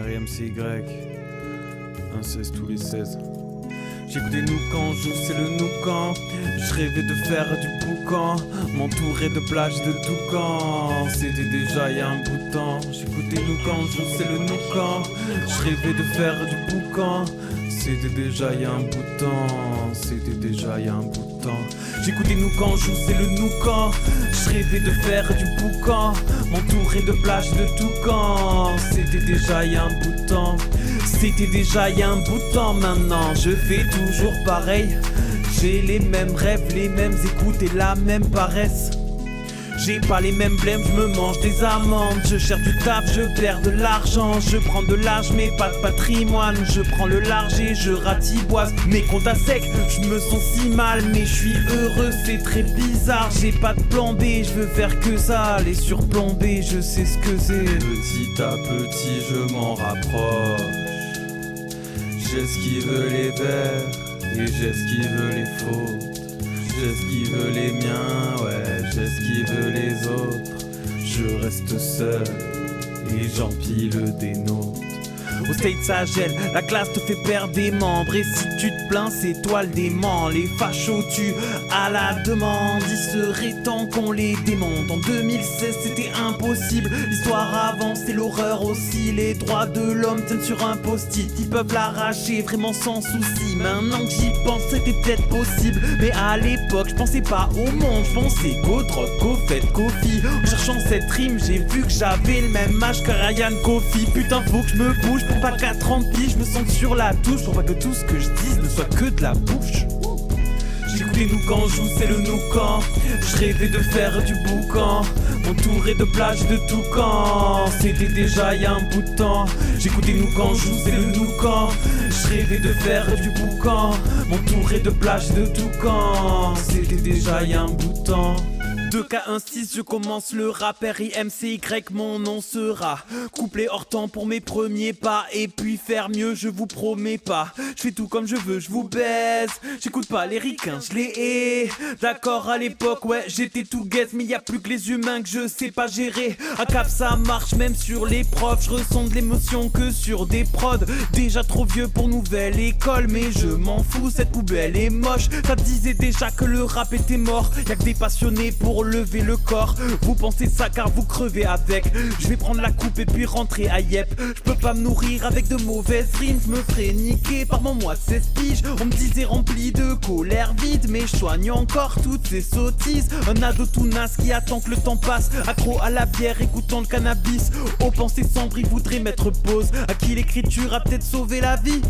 RMCY, un 16 tous les 16. J'écoutais Noucan, je c'est le Noucan. Je rêvais de faire du boucan, m'entourer de plages de Toucan. C'était déjà il y a un bout de temps. J'écoutais Noucan, je c'est le Noucan. Je rêvais de faire du boucan. C'était déjà il y a un bout de temps. C'était déjà il y a un bout de temps. J'écoutais Noucan, je c'est le Noucan. Je rêvais de faire du boucan, m'entourer de plages de Toucan. C'était déjà il y a un bout de temps. C'était déjà il y a un bout de temps. Maintenant je fais toujours pareil. J'ai les mêmes rêves, les mêmes écoutes et la même paresse. J'ai pas les mêmes blèmes, je me mange des amandes. Je cherche du taf, je perds de l'argent. Je prends de l'âge mais pas de patrimoine. Je prends le large et je ratiboise mes comptes à sec, je me sens si mal. Mais je suis heureux, c'est très bizarre. J'ai pas de plan B, je veux faire que ça. Les surplombés, je sais ce que c'est. Petit à petit je m'en rapproche. J'esquive les verts et j'esquive les fautes. J'esquive les miens, ouais, j'esquive les autres. Je reste seul et j'empile des notes. Au state ça gèle, la classe te fait perdre des membres. Et si tu te plains c'est toi le dément. Les fachos tuent à la demande. Il serait temps qu'on les démonte. En 2016 c'était impossible. L'histoire avance et l'horreur aussi. Les droits de l'homme tiennent sur un post-it. Ils peuvent l'arracher vraiment sans souci. Maintenant que j'y pense c'était peut-être possible. Mais à l'époque je pensais pas au monde. Je pensais qu'au drogue, qu'au fait, qu'au filles. En cherchant cette rime j'ai vu que j'avais le même âge que Ryan Kofi. Putain faut que je me bouge pour pas qu'à 30 piges je me sente sur la touche. Pour pas que tout ce que je dise ne soit que de la bouche. J'écoutais Noucan, joue c'est le Noucan. Je rêvais de faire du boucan, m'entourer de plages de Toucan. C'était déjà il y a un bout de temps. J'écoutais Noucan, joue c'est le Noucan. Je rêvais de faire du boucan, m'entourer de plages de Toucan. C'était déjà il y a un bout de temps. 2K16, je commence le rap. RIMCY, mon nom sera couplet hors temps pour mes premiers pas. Et puis faire mieux, je vous promets pas. Je fais tout comme je veux, je vous baise. J'écoute pas les ricains, je les hais. D'accord à l'époque, ouais, j'étais tout guette. Mais y a plus que les humains que je sais pas gérer. À cap ça marche même sur les profs. Je ressens de l'émotion que sur des prods. Déjà trop vieux pour nouvelle école. Mais je m'en fous, cette poubelle est moche. Ça disait déjà que le rap était mort. Y'a que des passionnés pour lever le corps. Vous pensez ça car vous crevez avec. Je vais prendre la coupe et puis rentrer à Yep. Je peux pas me nourrir avec de mauvaises rimes. Je me ferai niquer par mon mois 16 piges. On me disait rempli de colère vide. Mais je soigne encore toutes ces sottises. Un ado tout naze qui attend que le temps passe. Accro à la bière écoutant le cannabis. Aux pensées sombres il voudrait mettre pause. À qui l'écriture a peut-être sauvé la vie.